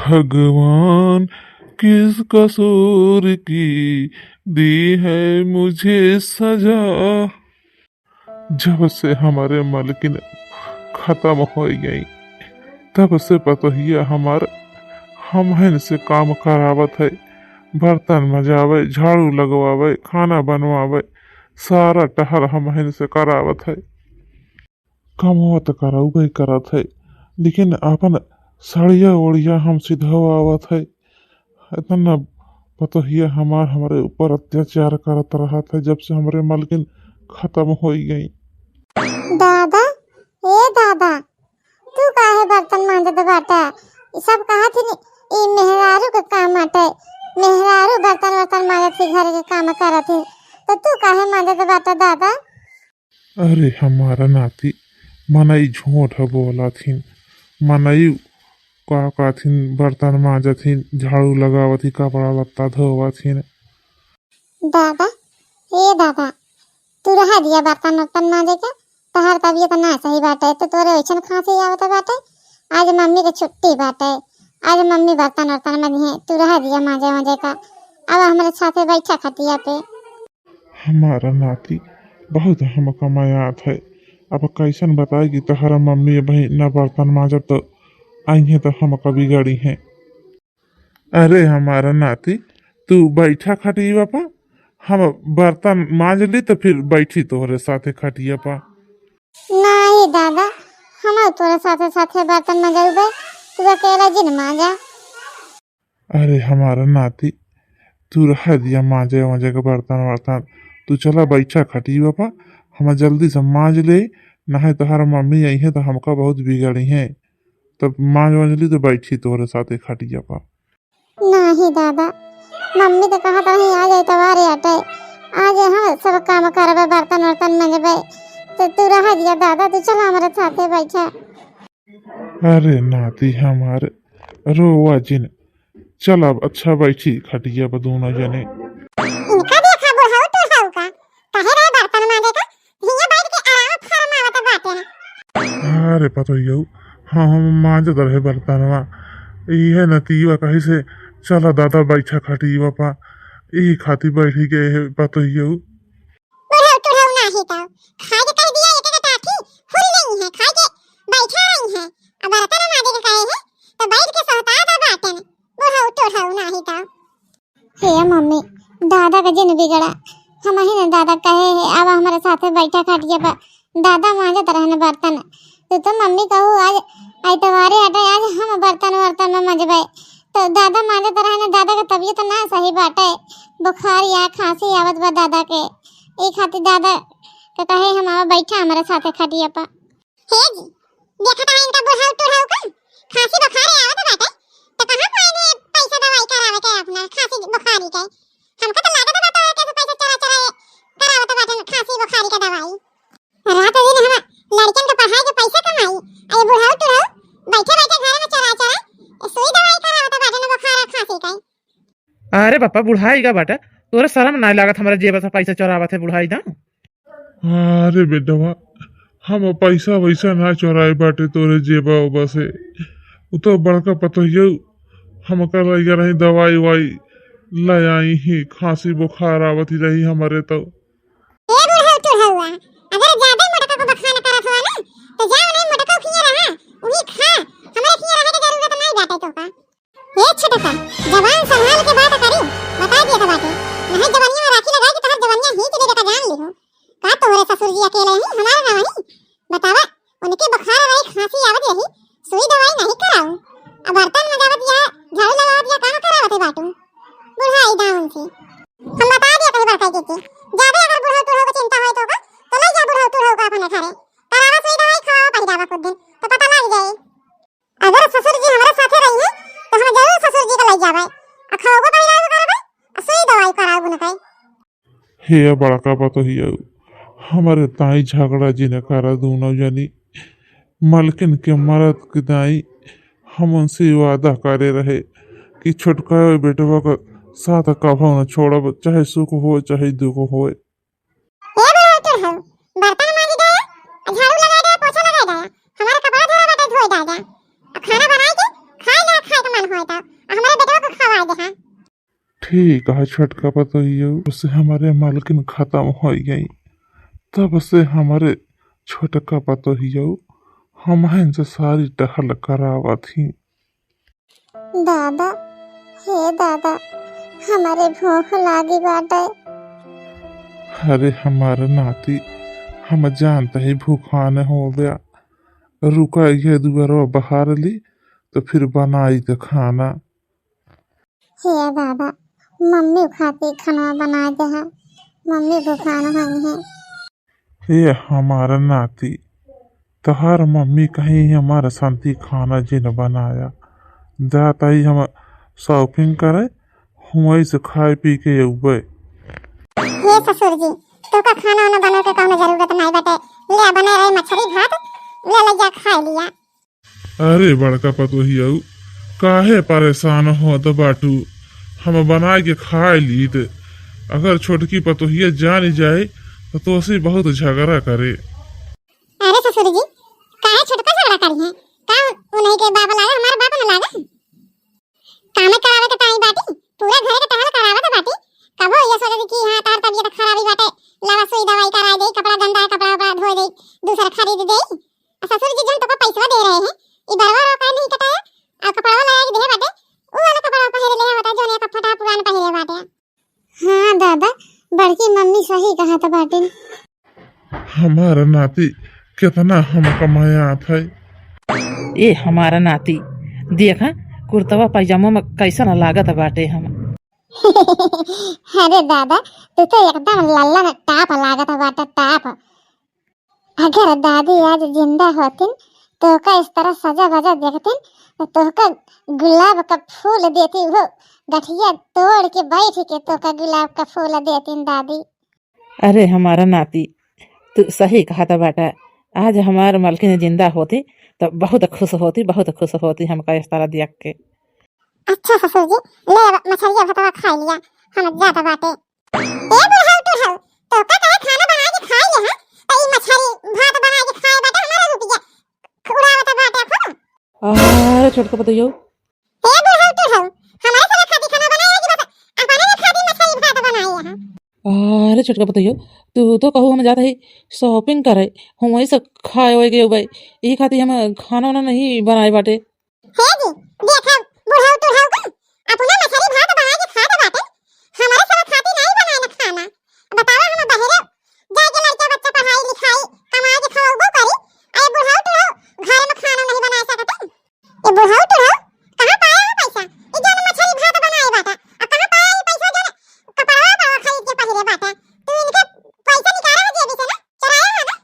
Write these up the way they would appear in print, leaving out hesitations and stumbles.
भगवान किस कसूर की दी है मुझे सजा। जब से हमारे मालकिन खत्म हो गई तब से पतोहिया हमार हमहन से काम करावत है। बर्तन मजावे, झाड़ू लगवावे, खाना बनवावे, सारा टहल हमहन से करावत है। कमवा तो कराऊ करत है, लेकिन अपन सड़िया ओड़िया हम सिधवावत है। इतना पतोहिया हमारे ऊपर अत्याचार करत रहा था जब से हमारे मालकिन खत्म हो गई। दादा, ए दादा, तू काहे बर्तन मांजत बाटा? ई सब कहा थी ई मेहरारू के काम आटे। मेहरारू बर्तन मांजत थी, घर के काम करत थी, तो तू काहे मांजत बाटा दादा? अरे हमारा नाती मनई झूठ बोला थी। मनई का थीन बर्तन मांजा थीन, झाड़ू लगावा थी, कपड़ा लत्ता धोवा थीन। दादा, ए दादा, तू रहा दिया बर्तन मांजे के। तहार तबीयत ना सही बाटे तो तोरे वैसन खांसी आवत बाटे। आज मम्मी के छुट्टी बाटे, आज मम्मी बर्तन मांजी है, तू रहा दिया मांजे का। अब हमारे साथे बैठा खटिया पे। हमारा नाती बहुत हम कमायात है। अब कैसन बताएगी तहरा मम्मी भाई न बर्तन मांजब तो आई है तो हम कभी गड़ी हैं। अरे हमारा नाती तू बैठा खटिया पा, हम बर्तन मांज ली तो फिर बैठी तोहरे साथे खटिया पा। नहीं दादा, हम तोरे साथे साथे बर्तन मांजबे, तू अकेला जिन मांजा। अरे हमारा नाती तू रह दिया मांजे वांजे के बर्तन, तू चला बैठा खटिया पा, हम जल्दी से मांज ले, नहीं तोहरा मम्मी आई है तो हमका बहुत बिगड़ी है। तब मांज वांज ली तो बैठी तोहरे साथे खटिया पा। नहीं दादा, मम्मी तो कहा था आज एतवार आटे, आज हम सब काम करबे, बर्तन मांजबे, तो तू रहा दिया दादा, तू चला हमारे साथे बैठा। अरे नाती हमारे रोवा जिन, चल अब अच्छा बैठी खटिया पर दोनों जने। इनका देखा बुढ़ाऊ तो हाउ का काहे रे बर्तन मांजे का, हिया बैठ के आराम फरमावत बाटे। अरे पतो यू, हाँ हम मांजत रहे बर्तनवा, ये नतीवा कहीं से चला दादा बैठा खटिया पा, यही खाती बैठी गए है पतो यू। बुढ़ाऊ तुढ़ाऊ नाही तो खाए के कह दिया, एक एक टाठी फुल नहीं है, खाए के बैठा रही है। अब बर्तन मांजे के कहे है तो बैठ के सोता दा बाटे। बुढ़ाऊ तुढ़ाऊ नाही तो हे मम्मी, दादा का जिन बिगड़ा, हम ही ने दादा कहे है अब हमारे साथे बैठा खटिया पर, दादा मांजत रहने बर्तन। तो मम्मी कहू आज एतवारे आटे, आज हम बर्तन में मजबे, तो दादा मांजत रहने। दादा का तबीयत ना सही बाटे, बुखार या खांसी आवत बा दादा के, ए खातिर दादा के कहे हम अब बैठा हमारे साथे खटिया पर। हे जी, देखा था इनका बुढ़ाऊ तुढ़ाऊ का खांसी बुखार आवत बाटे, तो कहां पाएंगे पैसा दवाई करावे के अपना खांसी बुखारी के? हमको तो लागत बता के पैसा चला करावत बाटे खांसी बुखारी का दवाई। रात दिन हम लड़कन के पढ़ाई के पैसा कमाई, अरे बुढ़ाऊ तुढ़ाऊ बैठे बैठे घर में चला सुई दवाई करावत बाटे ना बुखार खांसी का। अरे पापा बुढ़ाई का बाटा, तोरे शर्म ना लागत हमारे जेब से पैसा चोरावत है बुढ़ाई दा। अरे बेटवा, हम पैसा वैसा ना चोराए बाटे तोरे जेबा उबा से, वो तो बड़का पतो यू, हम कर रही दवाई वाई ले आई ही, खांसी बुखार आवत ही रही हमारे तो। ए बुढ़ाऊ तुढ़ाऊ, अगर ज्यादा मोटका को बखाना करत हुआ ना तो जाओ नहीं मोटका खिया रहा, वही खा, हमारे खिया रहे की जरूरत नहीं बाटे तो का। ए छोटका, जवान संभाल के बात करी, बता दिया तो बाटे, नहीं जवानिया में राखी लगाई कि तहर जवानिया ही तुझे का जान ली हो। का तोरे ससुर जी अकेले ही हमारा ना वही बतावा, उनके बुखार रही खांसी आवत रही, सुई दवाई नहीं कराऊं, अब बर्तन मजावत या झाड़ू लगावत या काम करावत बाटू बुढ़ाई दाउन से। हम बता दिया कई बार कह के, ज्यादा अगर बुढ़ाऊ तुढ़ाऊ को चिंता होय तो ले जा बुढ़ाऊ तुढ़ाऊ का अपने घरे, करावा सुई दवाई खावा पड़ जावा खुद दिन तो पता लग जाए। अगर ससुर जी हमारे साथे रही है तो हम जरूर ससुर जी को ले जावे, आ खाओगे पहले करबे, आ सुई दवाई कराओगे न कई। हे बड़का पतो ही हमारे ताई झगड़ा जिने करा दोनों जनी, मलकिन के मरद के दाई हम उनसे वादा करे रहे कि छोटका बेटवा का साथ कभो न छोड़ब, चाहे सुख हो चाहे दुख हो। ए बुढ़ाऊ तुढ़ाऊ, बर्तन मांज गया, झाड़ू लगा गया, पोछा लगा गया, हमारा कपड़ा धोया बाटे धोई डाल गया, खाना बनाए के खाए ना खाए का मन होए तो ठीक है छोटका पतोहियो, उससे हमारे मालकिन खत्म हो गई। तब से हमारे छोटका पतोहियो हमहन से सारी टहल करावा थी। दादा, हे दादा, हमारे भूख लागी बाटे। अरे हमारे नाती, हम जानते ही भूखा न हो गया। रुका ये दुबारा बाहर ली तो फिर बनाई तो खाना। हे दादा, मम्मी खाती खाना बना दे है, मम्मी भूखा न हुई है। ये हमारा नाती, तहार मम्मी कहीं हमारा शांति खाना जिन बनाया। जाता ही हम शॉपिंग करे, वहीं से खाए पी के उबे। हे ससुर जी, तो का खाना वाना बना के कहने जरूरत नहीं बाटे। ले बना रहे मछली भात, ले जा खा लिया। अरे बड़का पतोहिया, काहे परेशान हो तो बाटू, हम बना के खा ली। अगर छोटकी पतोहिया जान जाए तो से बहुत झगड़ा करे। अरे ससुर जी, काहे छोटका झगड़ा करी है? का उन्हीं के बाप लागे, हमारे बाप न लागे? काम करावे के ताई बाटी, पूरा घर के टहल करावे तो बाटी। कबो ये सोचे कि हां तार तबीयत खराबी बाटे, लावा सुई दवाई करा दे, कपड़ा गंदा है कपड़ा उपड़ा धो दे, दूसरा खरीद दे। ससुर जी जन तो पैसा दे रहे हैं, ई बरवा का नहीं कटाया, आ कपड़ा लगा के दे बाटे, वो वाला कपड़ा पहन ले होता जो ने का फटा पुराना पहन बाटे। हां दादा, बड़की मम्मी सही कहा था बाटे। हमारा नाती कितना हम कमाया था। ए हमारा नाती देखा कुर्तवा पैजामा में कैसा न लागत बाटे हम। अरे दादा, तू तो एकदम लल्ला टाप लागत बाटे, टाप। अगर दादी आज जिंदा होती तो का इस तरह सजा वजा देखती तो का गुलाब का फूल देती, वो गठिया तोड़ के बैठ के तो का गुलाब का फूल देती दादी। अरे हमारा नाती, तू सही कहा था बेटा। आज हमारे मालकिन जिंदा होती तो बहुत खुश होती, बहुत खुश होती हमका इस तरह देख के। अच्छा ससुर जी, ले मछलिया भतवा खा लिया, हम जाता बाटे। ए बुढ़ाऊ टुढ़ाऊ, तो का कहे खाना बना के खा ले हां, तो ई मछली भात बना के खाए बाटे हमारा रुपया उड़ावत बाटे खो। अरे छोटका पतोहियो, ए बुढ़ाऊ टुढ़ाऊ, हमारे साथ खाती खाना बनाया कि बस अपने ने खाती मछली भात बनाई है। अरे छोटका पतोहियो, तू तो कहू हम जाते ही शॉपिंग करे, हम वही सब खाए होए गए भाई, यही खाती हम खाना वाना नहीं बनाए बाटे। हे जी, देखा बुढ़ाऊ टुढ़ाऊ का अपना मछली भात बना के खाता बाटे, हमारे साथ खाती नहीं बनाए ना खाना। बतावा हम बहरे जाके लड़का बच्चा पढ़ाई लिखाई कमा के खाओगो करी, अरे बुढ़ाऊ टुढ़ाऊ घर में खाना नहीं बना सकते। ये बुढ़ाऊ टुढ़ाऊ कहां पाया है पैसा? ये जो मछली भात बनाए बाटा, अब कहां पाया ये पैसा जो कपड़ा बड़ा खरीद के पहरे बाटा? तू इनके पैसा निकाला है जेबी से ना, चुराया है ना?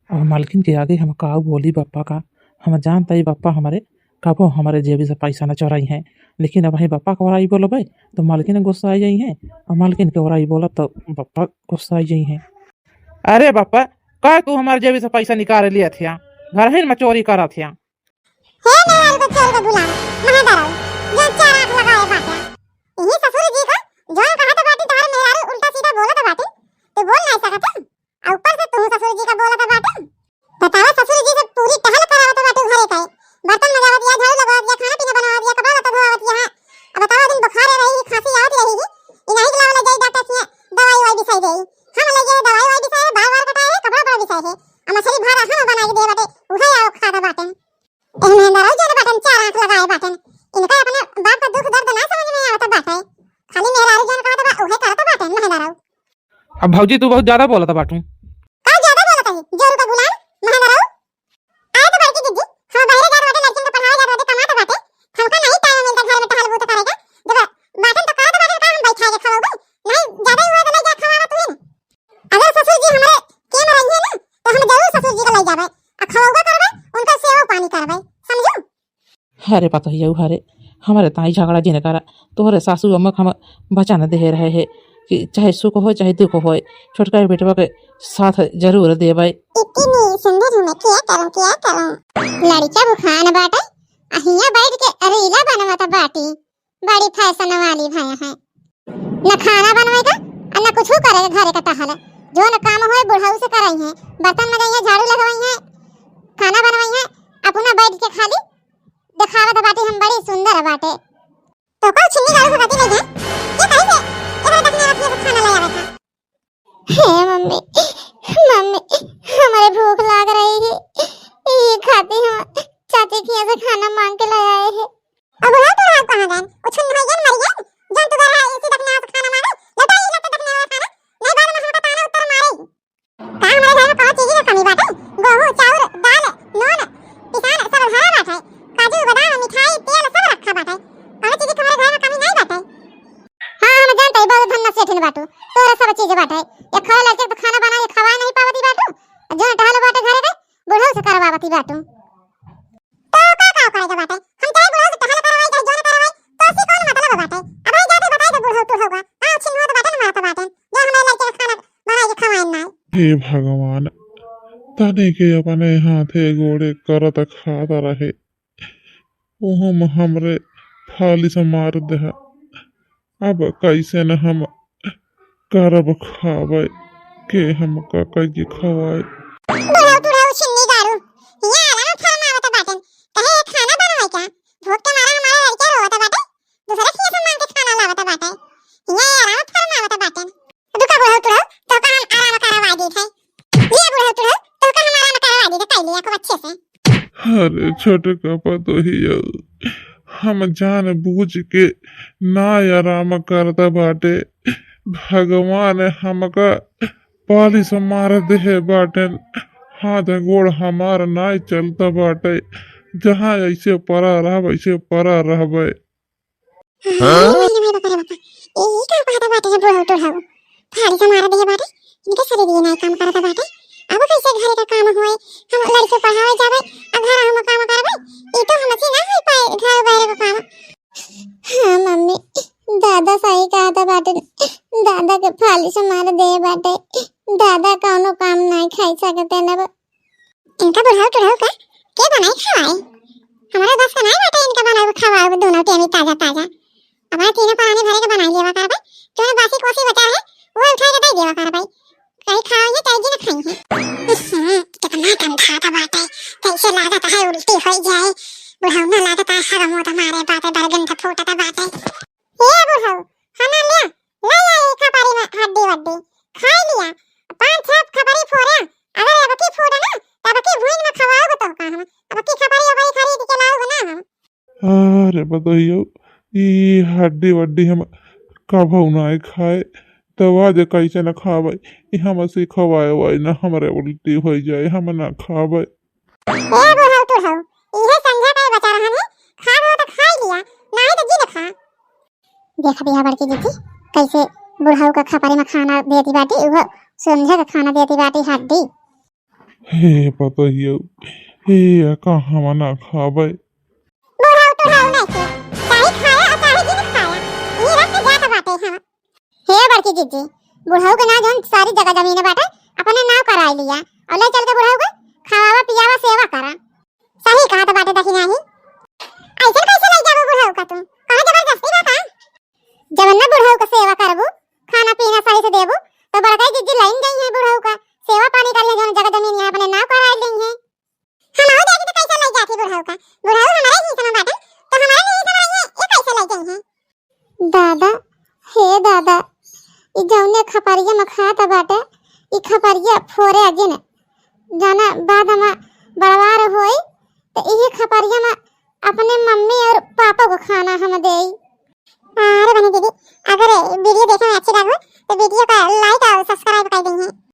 अब मालकिन के आगे हम का बोली पापा का, हम जानता ही पापा हमारे कबो हमारे जेबी से पैसा न चोराई हैं। लेकिन अब वही पापा को वराई बोलो भाई तो मालकिन गुस्सा आई जाई हैं, और मालकिन के वराई बोला तो पापा गुस्सा आई जाई हैं। अरे पापा, का तू हमारे जेबी से पैसा निकाल लिया था, घर ही में चोरी करा था। हे नाल को चोर का गुलाम महादाराव जो 4 आंख लगाए बाटे, यही ससुर जी का जो कहा था बाटी तार मेरा उल्टा सीधा बोला था बाटे, तो बोल नहीं सकता। और ऊपर से तू ससुर जी का बोला था बाटे। बतावा ससुर जी से पूरी टहल करावत बाटे घरे का, बर्तन मजावत या झाड़ू लगावत या खाना पीना बनावत या कपड़ा लत्ता धोवत या। अब बतावा दिन बुखार रही खांसी आवत रही, इनाही के लावला जाई डाटा से दवाई वाई बिसाई देई, हम ले जाए दवाई वाई बिसाए बार बार कटाए कपड़ा बड़ा बिसाए है, अब मछली भात हम बना के दे बाटे उहे आओ खाता बाटे। एहने नराव जो बाटन 4 आंख लगाए बाटन, इनका अपने बाप का दुख दर्द ना समझ में आवत बाटे, खाली मेरा जो कहत बा उहे करत बाटन महादाराव। अब भौजी तू बहुत ज्यादा बोलता बाटू। का ज्यादा बोलत है जोरू का गुलाम महादाराव। आए तो बड़की दीदी, हम बाहर जा रहे लड़कियों को पढ़ाए जा रहे कमाते बाटे, हमका नहीं टाइम मिलता घर में टहल बूत करेगा। जब बाटन तो कहत बाटन का हम बैठा के खाओगे, नहीं ज्यादा हुआ तो ले जा खवावा तू। अगर ससुर जी हमारे के में रही है ना, तो हम जरूर ससुर जी को ले जावे आ खवाओगे करबे, उनका सेवा पानी करबे, समझो। अरे पतोहिया हरे हमारे ताई झगड़ा जिन करा, तोहरे सासू अम्मा हम बचा न दे रहे है कि चाहे सुख हो चाहे दुख हो, छोटका बेटवा के साथ जरूर देवे। इतनी सुंदर में क्या करूं लड़का बुखान बाटे, अहिया बैठ के रीला बनवत बाटी, बड़ी फैशन वाली भैया है। न खाना बनवेगा और न कुछ करेगा घरे का टहल, जो न काम होए बुढ़ाऊ से करई है, बर्तन लगाई है झाड़ू लगवाई है खाना बनवाई है, अपना बैठ के खाली दिखावत बाटी हम बड़ी सुंदर बाटे। तो को छिन्नी गाड़ू भगाती नहीं है, भूख लग रही है, ये खाती हूँ। चाची के यहाँ से खाना मांग के लाए आए हैं। अब बुढ़ा तो रात कहाँ गए? उछल नहीं गए मर गए। जब तू रहा इसी दफना से खाना मांगे, लटा ही लटा दफना वाला खाना, नहीं बाद में होगा ताना उत्तर मारेगी। का हमारे घर में कौन चीज़ की कमी बात है? गेहूं, चावल, दाल, नून, पिसान सब भरा बात है। काजू, बादाम, मिठाई, तेल सब रखा बात है। कौन चीज़ की हमारे घर में कमी नहीं बात है। हाँ हम जानते हैं बहुत धन्ना सेठ ने बाटू, तोरा सब चीज़ बात है। ये खा लेके तो खाना बना के खवा नहीं पावती बाटू, जो टहल बाटे घरे गए बुढ़ऊ से करवावती बाटू। तो का करेगा बाटे? हम चाहे बुढ़ऊ से टहल करवाई चाहे जो न करवाई, तो उससे कौन मतलब बाटे? अब हम जाते बताए तो बुढ़ऊ तो होगा। हां छिन हो तो बाटे न मारता बाटे, जो हमारे लड़के का खाना बना के खवाए ना। हे भगवान, तने के अपने हाथे गोड़े करत खाता रहे, ओहम हमरे फाली से मार दे। अब कैसे न हम करब खावे के हम का कई खवाए। बुढ़ऊ बुढ़ऊ छिन्नी गारू या आला फरमावत बाटे, कहे खाना बनवाई क्या? भूख के मारा हमारा लड़के रोवत बाटे, दूसरे से से मांग के खाना लावत बाटे। या आला फरमावत बाटे। दुका बुढ़ऊ तुढ़ऊ तो का हम आराम करवा दी थे। ये बुढ़ऊ तुढ़ऊ तो का हम आराम करवा दी थे कैलिया को अच्छे से। अरे छोटे कपा तो ही हम जान बूझ के ना आराम करता बाटे, भगवान हमका पाली से मार दे बाटे। हाथ गोड़ हमार नाई चलता बाटे, जहाँ ऐसे परा रह वैसे परा रहबे। नहीं बता बता ये का पता बाटे है बुढ़ऊ तुढ़ऊ फाड़ी से मार दे बाटे, इनके शरीर ये नहीं काम करता बाटे। अब कैसे घर का काम होए, हम लड़के पढ़ावे जावे अब घर हम काम करबे, ये तो हमसे ना हो पाए घर बाहर का काम। हां मम्मी दादा सही कहा था बाटे, दादा के फाली से मार दे बाटे, दादा कौनो काम नहीं खाई सकते न। इनका बुढ़ऊ तुढ़ऊ का के बनाई खवाए, हमारा बस का नहीं बाटे इनका बनाए खवाए दोनों टाइम ताजा ताजा। अब तीनों पानी भरे के बनाई लेवा करबे, जो बासी कोसी बचा है वो उठा के दे देवा करबे, कहीं खाओगे चाहे जी न खाएंगे। कितना कम खाता बाटे, कैसे लागत है उल्टी हो जाए। बुढ़ऊ ना लागत है हर मुंह मारे बाटे बरगन का फूटता बाटे। ये बुढ़ऊ खाना लिया ले आई खपारी में हड्डी वड्डी खा लिया, पांच छह खपारी फोड़े, अगर अब की फोड़ा ना तब की भून में खवाओगे तो का हम अब की खपारी अब खरीद के लाओगे ना हम। अरे बताइयो ये हड्डी वड्डी हम कभू ना खाए, तब आज कैसे न खावे, ये हम से खवाए वाई ना हमारे उल्टी हो जाए, हम ना खावे। ए बुढ़ऊ तुढ़ऊ ये समझा के बचा रहा है, खा लो तो खा लिया नहीं तो जी न खा। देख बिया बड़की दीदी कैसे बुढ़ऊ का खपारी में खाना देती बाटी, वो समझा के खाना देती बाटी हड्डी। हे बताइयो ये का हम ना खावे। बुढ़ऊ तुढ़ऊ नहीं से चाहे खाया और चाहे जी न खाया, ये रख के जाता बाटे हम। हे बड़की दीदी बुढ़ऊ के ना जोन सारी जगह जमीन बाटे अपने नाव कराई लिया और ले चल के बुढ़ऊ को खावा पियावा सेवा करा। सही कहा तो बाटे देखी नहीं, ऐसे कैसे ले जाबो बुढ़ऊ का तुम, कहां जबरदस्ती बात है। जब न बुढ़ऊ का सेवा करबो खाना पीना सही से देबो तो बड़का दीदी लाइन गई है बुढ़ऊ का सेवा पानी करने जोन जगह जमीन है अपने नाव कराई ली है। हम हो जाती तो कैसे ले जाती बुढ़ऊ का, बुढ़ऊ हमारे ही समय बाटे तो हमारे नहीं समय ये कैसे ले गई है। दादा हे दादा ई जौने खपरिया में खाता बाटे ई खपरिया फोरे अजिन जाना बाद हम बड़वार होई तो ई खपरिया में अपने मम्मी और पापा को खाना हम देई। अरे बनी दीदी अगर वीडियो देखने में अच्छी लगे तो वीडियो को लाइक और सब्सक्राइब कर दीजिए।